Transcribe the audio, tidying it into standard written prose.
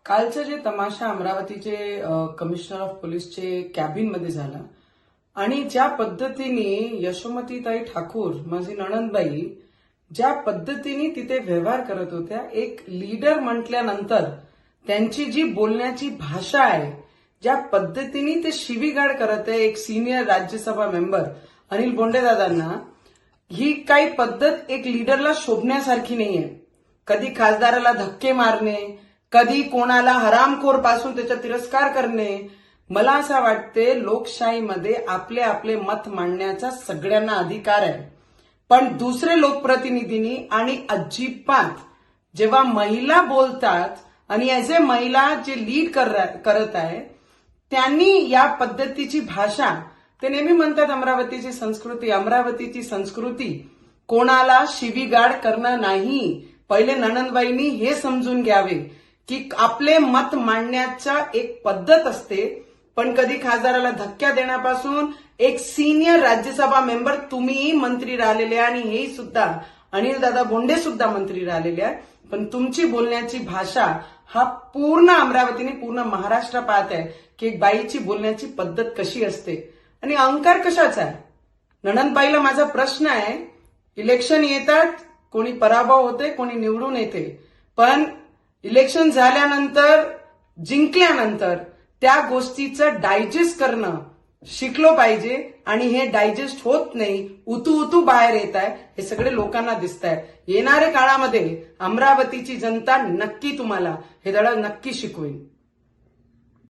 कालचं जे तमाशा अमरावतीचे कमिशनर ऑफ पोलीसचे कॅबिनमध्ये झाला आणि ज्या पद्धतीने यशोमतीताई ठाकूर माझी नणंदबाई ज्या पद्धतीने तिथे व्यवहार करत होत्या, एक लीडर म्हटल्यानंतर त्यांची जी बोलण्याची भाषा आहे, ज्या पद्धतीने ते शिवीगाळ करत आहे एक सिनियर राज्यसभा मेंबर अनिल बोंडेदादांना, ही काही पद्धत एक लीडरला शोभण्यासारखी नाहीये. कधी खासदाराला धक्के मारणे, कधी कोणाला हरामखोर पासून त्याचा तिरस्कार करणे. मला असं वाटते लोकशाहीमध्ये आपले आपले मत मांडण्याचा सगळ्यांना अधिकार आहे, पण दुसरे लोकप्रतिनिधींनी आणि अजिबात जेव्हा महिला बोलतात आणि ऍज ए महिला जे लीड करत आहे त्यांनी या पद्धतीची भाषा, ते नेहमी म्हणतात अमरावतीची संस्कृती कोणाला शिवीगाळ करणं नाही. पहिले नणंदबाईंनी हे समजून घ्यावे की आपले मत मांडण्याचा एक पद्धत असते, पण कधी खासदाराला धक्का देण्यापासून एक सिनियर राज्यसभा मेंबर तुम्हीही मंत्री राहिलेले आणि हे सुद्धा अनिल दादा बोंडे सुद्धा मंत्री राहिलेले आहे, पण तुमची बोलण्याची भाषा हा पूर्ण अमरावतीने पूर्ण महाराष्ट्र पाहत आहे की एक बाईची बोलण्याची पद्धत कशी असते आणि अहंकार कशाचा आहे. नणंदबाईला माझा प्रश्न आहे, इलेक्शन येतात, कोणी पराभव होते, कोणी निवडून येते, पण इलेक्शन झाल्यानंतर जिंकल्यानंतर त्या गोष्टीचं डायजेस्ट करणं शिकलो पाहिजे आणि हे डायजेस्ट होत नाही, उतू बाहेर येत आहे, हे सगळे लोकांना दिसत आहे. येणाऱ्या काळामध्ये अमरावतीची जनता नक्की तुम्हाला हे धडा नक्की शिकवेल.